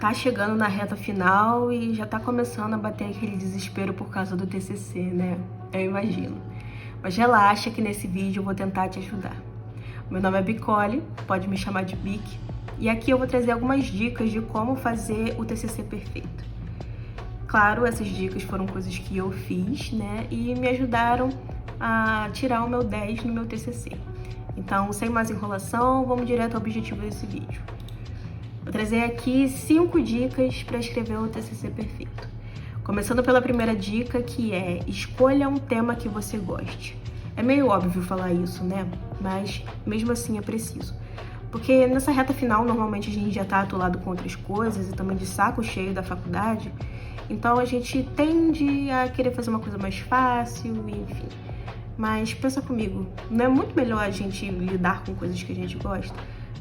tá chegando na reta final e já tá começando a bater aquele desespero por causa do TCC, né? Eu imagino. Mas relaxa que nesse vídeo eu vou tentar te ajudar. Meu nome é Bicole, pode me chamar de Bic, e aqui eu vou trazer algumas dicas de como fazer o TCC perfeito. Claro, essas dicas foram coisas que eu fiz, né? E me ajudaram a tirar o meu 10 no meu TCC. Então, sem mais enrolação, vamos direto ao objetivo desse vídeo. Vou trazer aqui 5 dicas para escrever o TCC perfeito. Começando pela primeira dica, que é escolha um tema que você goste. É meio óbvio falar isso, né? Mas mesmo assim é preciso. Porque nessa reta final, normalmente a gente já tá atolado com outras coisas e também de saco cheio da faculdade. Então a gente tende a querer fazer uma coisa mais fácil, enfim. Mas pensa comigo, não é muito melhor a gente lidar com coisas que a gente gosta?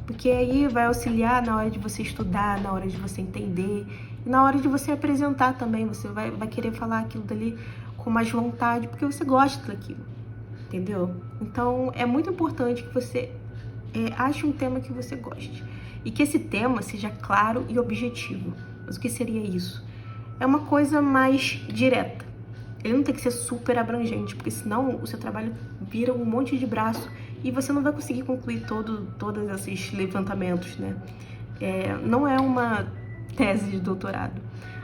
Porque aí vai auxiliar na hora de você estudar, na hora de você entender e na hora de você apresentar também. Você vai querer falar aquilo dali com mais vontade, porque você gosta daquilo, entendeu? Então é muito importante que você ache um tema que você goste e que esse tema seja claro e objetivo. Mas o que seria isso? É uma coisa mais direta. Ele não tem que ser super abrangente, porque senão o seu trabalho vira um monte de braço e você não vai conseguir concluir todos esses levantamentos, né? Não é uma tese de doutorado.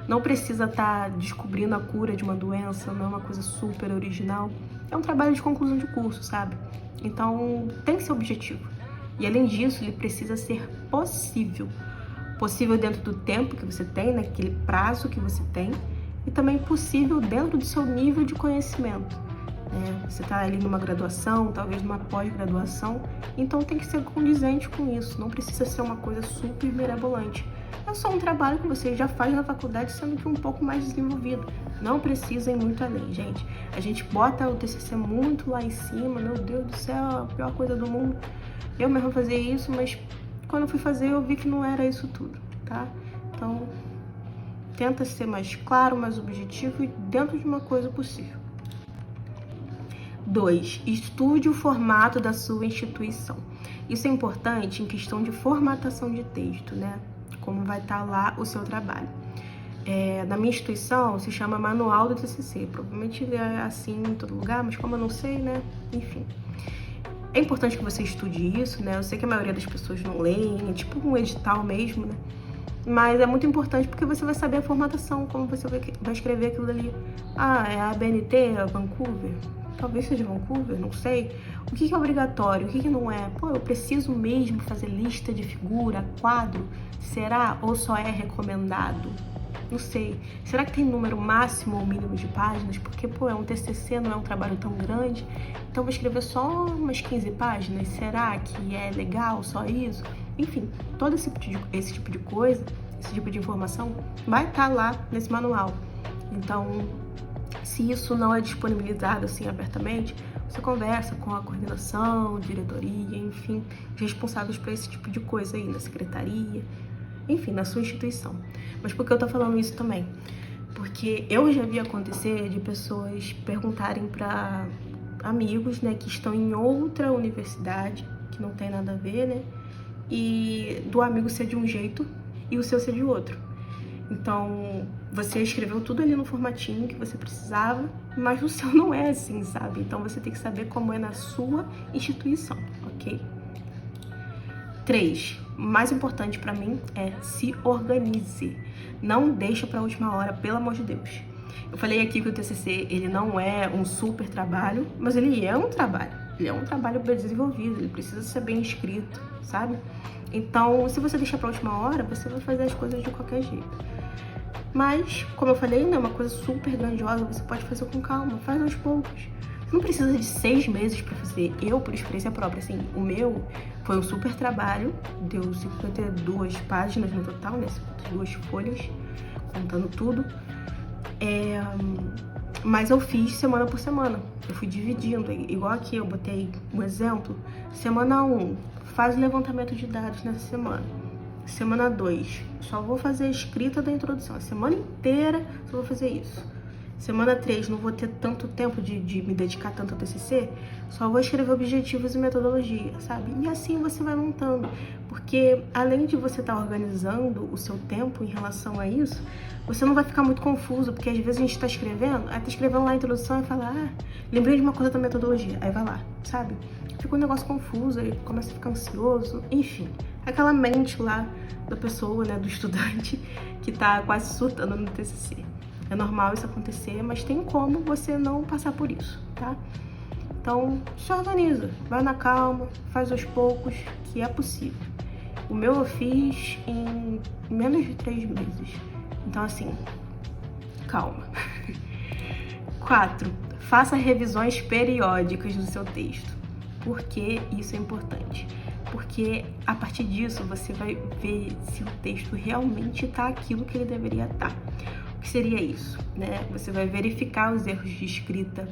Não precisa estar descobrindo a cura de uma doença, não é uma coisa super original. É um trabalho de conclusão de curso, sabe? Então, tem que ser objetivo. E além disso, ele precisa ser possível. Possível dentro do tempo que você tem, naquele prazo que você tem, e também possível dentro do seu nível de conhecimento. Você está ali numa graduação, talvez numa pós-graduação, então tem que ser condizente com isso, não precisa ser uma coisa super mirabolante. É só um trabalho que você já faz na faculdade, sendo que um pouco mais desenvolvido. Não precisa ir muito além, gente. A gente bota o TCC muito lá em cima, meu Deus do céu, a pior coisa do mundo. Eu mesmo fazia isso, mas quando eu fui fazer eu vi que não era isso tudo, tá? Então, tenta ser mais claro, mais objetivo e dentro de uma coisa possível. 2. Estude o formato da sua instituição. Isso é importante em questão de formatação de texto, né? Como vai estar lá o seu trabalho. Na minha instituição se chama Manual do TCC. Provavelmente é assim em todo lugar, mas como eu não sei, né? Enfim. É importante que você estude isso, né? Eu sei que a maioria das pessoas não leem, é tipo um edital mesmo, né? Mas é muito importante porque você vai saber a formatação, como você vai escrever aquilo dali. É a ABNT, a Vancouver? Talvez seja Vancouver, não sei. O que é obrigatório, o que não é? Pô, eu preciso mesmo fazer lista de figura, quadro? Será? Ou só é recomendado? Não sei. Será que tem número máximo ou mínimo de páginas? Porque, é um TCC, não é um trabalho tão grande. Então, vou escrever só umas 15 páginas. Será que é legal só isso? Enfim, todo esse tipo de coisa, esse tipo de informação vai estar lá nesse manual. Então, se isso não é disponibilizado assim abertamente, você conversa com a coordenação, diretoria, enfim, responsáveis por esse tipo de coisa aí, na secretaria, enfim, na sua instituição. Mas por que eu tô falando isso também? Porque eu já vi acontecer de pessoas perguntarem para amigos, né, que estão em outra universidade, que não tem nada a ver, né, e do amigo ser de um jeito e o seu ser de outro. Então, você escreveu tudo ali no formatinho que você precisava, mas o seu não é assim, sabe? Então, você tem que saber como é na sua instituição, ok? 3. Mais importante pra mim é se organize. Não deixa pra última hora, pelo amor de Deus. Eu falei aqui que o TCC, ele não é um super trabalho, mas ele é um trabalho. Ele é um trabalho bem desenvolvido, ele precisa ser bem escrito, sabe? Então, se você deixar pra última hora, você vai fazer as coisas de qualquer jeito. Mas, como eu falei, não é uma coisa super grandiosa, você pode fazer com calma, faz aos poucos. Você não precisa de 6 meses pra fazer. Eu, por experiência própria, assim, o meu foi um super trabalho, deu 52 páginas no total, né, 52 folhas, contando tudo. Mas eu fiz semana por semana, eu fui dividindo, igual aqui eu botei um exemplo. Semana 1, faz o levantamento de dados nessa semana. Semana 2, só vou fazer a escrita da introdução. A semana inteira só vou fazer isso. semana 3 não vou ter tanto tempo de me dedicar tanto ao TCC, só vou escrever objetivos e metodologia, sabe? E assim você vai montando, porque além de você estar organizando o seu tempo em relação a isso, você não vai ficar muito confuso, porque às vezes a gente tá escrevendo lá a introdução e fala, lembrei de uma coisa da metodologia, aí vai lá, sabe? Fica um negócio confuso, aí começa a ficar ansioso, enfim, aquela mente lá da pessoa, né, do estudante, que tá quase surtando no TCC. É normal isso acontecer, mas tem como você não passar por isso, tá? Então, se organiza, vai na calma, faz aos poucos, que é possível. O meu eu fiz em menos de 3 meses. Então, assim, calma. 4. Faça revisões periódicas do seu texto. Por que isso é importante? Porque a partir disso você vai ver se o texto realmente está aquilo que ele deveria estar. O que seria isso, né? Você vai verificar os erros de escrita,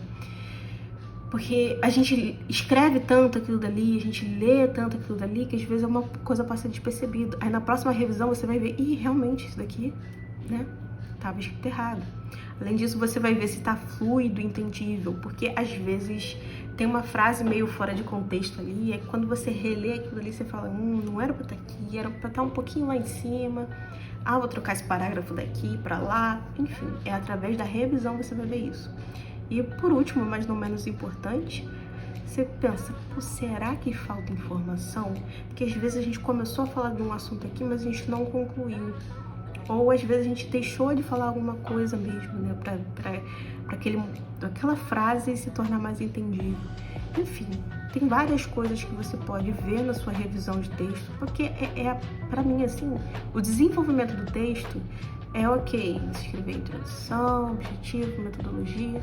porque a gente escreve tanto aquilo dali, a gente lê tanto aquilo dali, que às vezes uma coisa passa despercebido. Aí na próxima revisão você vai ver, realmente isso daqui, né, tava escrito errado. Além disso, você vai ver se tá fluido, entendível, porque às vezes tem uma frase meio fora de contexto ali, e aí quando você relê aquilo ali, você fala, não era pra estar aqui, era pra estar um pouquinho lá em cima, vou trocar esse parágrafo daqui pra lá, enfim, é através da revisão você vai ver isso. E por último, mas não menos importante, você pensa, será que falta informação? Porque às vezes a gente começou a falar de um assunto aqui, mas a gente não concluiu. Ou às vezes a gente deixou de falar alguma coisa mesmo, né, pra aquela frase se tornar mais entendível. Enfim, tem várias coisas que você pode ver na sua revisão de texto, porque pra mim, assim, o desenvolvimento do texto é ok, escrever introdução, objetivo, metodologia,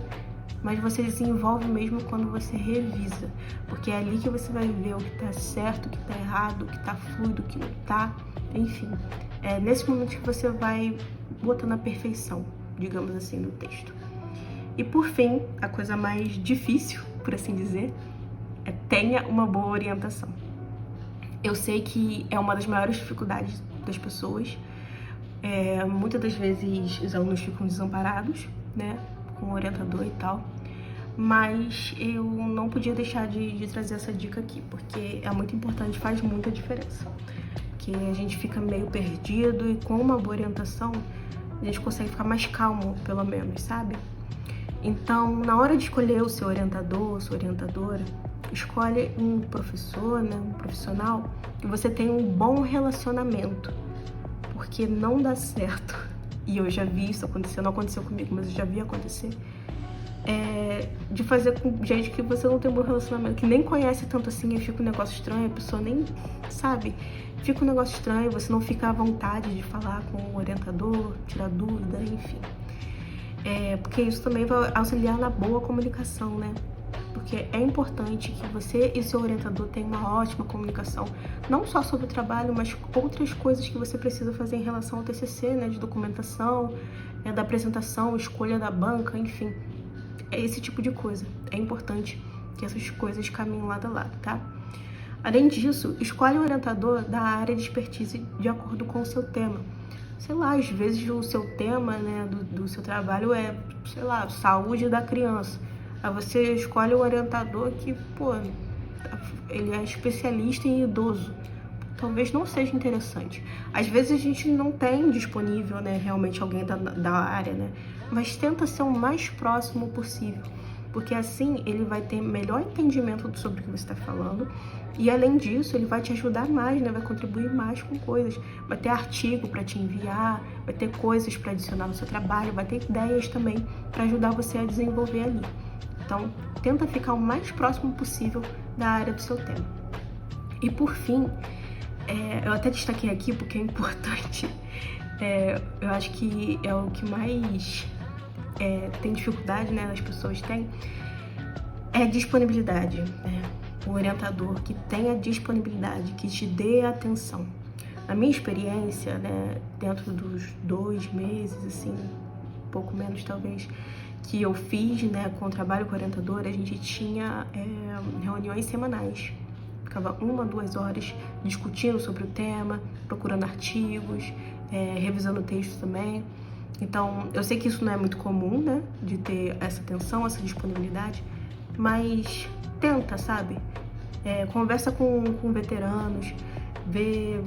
mas você desenvolve mesmo quando você revisa, porque é ali que você vai ver o que tá certo, o que tá errado, o que tá fluido, o que não tá, enfim. É nesse momento que você vai botando a perfeição, digamos assim, no texto. E por fim, a coisa mais difícil, por assim dizer, é tenha uma boa orientação. Eu sei que é uma das maiores dificuldades das pessoas. Muitas das vezes os alunos ficam desamparados, né, com o orientador e tal, mas eu não podia deixar de trazer essa dica aqui, porque é muito importante, faz muita diferença. Porque a gente fica meio perdido e com uma boa orientação a gente consegue ficar mais calmo, pelo menos, sabe? Então, na hora de escolher o seu orientador, sua orientadora, escolhe um professor, né, um profissional que você tenha um bom relacionamento, porque não dá certo, e eu já vi isso acontecer, não aconteceu comigo, mas eu já vi acontecer, de fazer com gente que você não tem um bom relacionamento, que nem conhece tanto assim, e fica um negócio estranho, a pessoa nem sabe, fica um negócio estranho, você não fica à vontade de falar com o orientador, tirar dúvida, enfim. Porque isso também vai auxiliar na boa comunicação, né? Porque é importante que você e seu orientador tenham uma ótima comunicação, não só sobre o trabalho, mas outras coisas que você precisa fazer em relação ao TCC, né? De documentação, da apresentação, escolha da banca, enfim. É esse tipo de coisa. É importante que essas coisas caminhem lado a lado, tá? Além disso, escolhe um orientador da área de expertise de acordo com o seu tema. Sei lá, às vezes o seu tema, né, do seu trabalho é, sei lá, saúde da criança. Aí você escolhe um orientador que, ele é especialista em idoso. Talvez não seja interessante. Às vezes a gente não tem disponível, né, realmente alguém da área, né? Mas tenta ser o mais próximo possível. Porque assim ele vai ter melhor entendimento sobre o que você está falando. E além disso, ele vai te ajudar mais, né? Vai contribuir mais com coisas. Vai ter artigo para te enviar, vai ter coisas para adicionar no seu trabalho, vai ter ideias também para ajudar você a desenvolver ali. Então, tenta ficar o mais próximo possível da área do seu tema. E por fim, eu até destaquei aqui porque é importante. Eu acho que é o que mais tem dificuldade, né? As pessoas têm. É disponibilidade, né? Um orientador que tenha disponibilidade, que te dê atenção. Na minha experiência, né, dentro dos 2 meses, assim, um pouco menos talvez, que eu fiz, né, com o trabalho com a orientadora, a gente tinha reuniões semanais. Ficava 1 a 2 horas discutindo sobre o tema, procurando artigos, revisando o texto também. Então, eu sei que isso não é muito comum, né, de ter essa atenção, essa disponibilidade, mas tenta, sabe? Conversa com veteranos, vê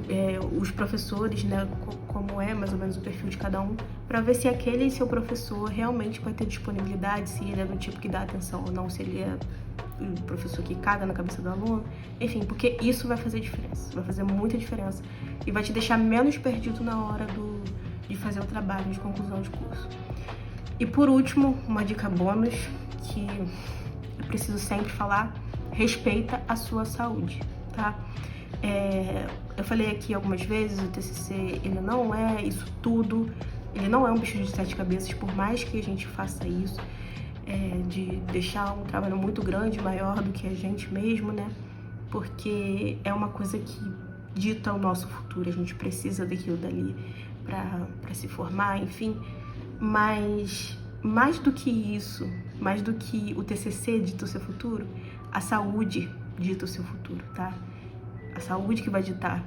os professores, né, como é mais ou menos o perfil de cada um, para ver se aquele seu professor realmente vai ter disponibilidade, se ele é do tipo que dá atenção ou não, se ele é o professor que caga na cabeça do aluno, enfim, porque isso vai fazer diferença, vai fazer muita diferença e vai te deixar menos perdido na hora de fazer o trabalho de conclusão de curso. E por último, uma dica bônus que eu preciso sempre falar: respeita a sua saúde, tá? Eu falei aqui algumas vezes, o TCC, ele não é isso tudo, ele não é um bicho de 7 cabeças, por mais que a gente faça isso, de deixar um trabalho muito grande, maior do que a gente mesmo, né? Porque é uma coisa que dita o nosso futuro, a gente precisa daquilo dali para se formar, enfim. Mas mais do que isso, mais do que o TCC dita o seu futuro, a saúde dita o seu futuro, tá? A saúde que vai ditar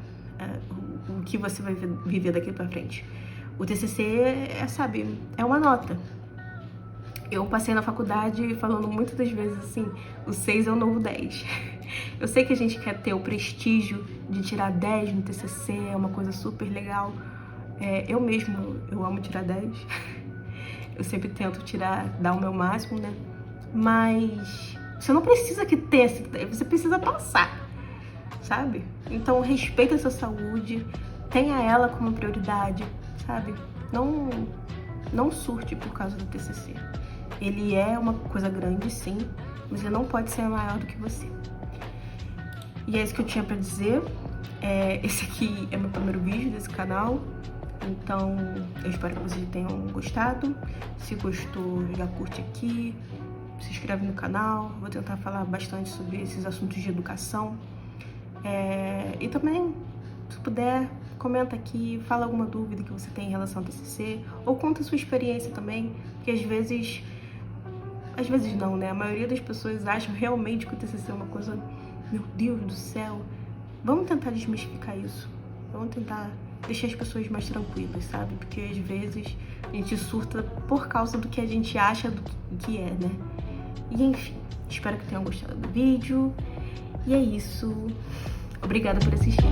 o que você vai viver daqui pra frente. O TCC sabe, é uma nota. Eu passei na faculdade falando muitas das vezes assim, o 6 é o novo 10. Eu sei que a gente quer ter o prestígio de tirar 10 no TCC, é uma coisa super legal. Eu amo tirar 10. Eu sempre tento dar o meu máximo, né? Mas você não precisa que ter esse 10, você precisa passar, sabe? Então respeita a sua saúde, tenha ela como prioridade, sabe? Não surte por causa do TCC. Ele é uma coisa grande, sim, mas ele não pode ser maior do que você. E é isso que eu tinha pra dizer. Esse aqui é meu primeiro vídeo desse canal, então eu espero que vocês tenham gostado. Se gostou, já curte aqui, se inscreve no canal. Vou tentar falar bastante sobre esses assuntos de educação. E também, se puder, comenta aqui, fala alguma dúvida que você tem em relação ao TCC, ou conta a sua experiência também, porque às vezes não, né? A maioria das pessoas acham realmente que o TCC é uma coisa, meu Deus do céu. Vamos tentar desmistificar isso. Vamos tentar deixar as pessoas mais tranquilas, sabe? Porque às vezes a gente surta por causa do que a gente acha do que é, né? E enfim, espero que tenham gostado do vídeo. E é isso. Obrigada por assistir.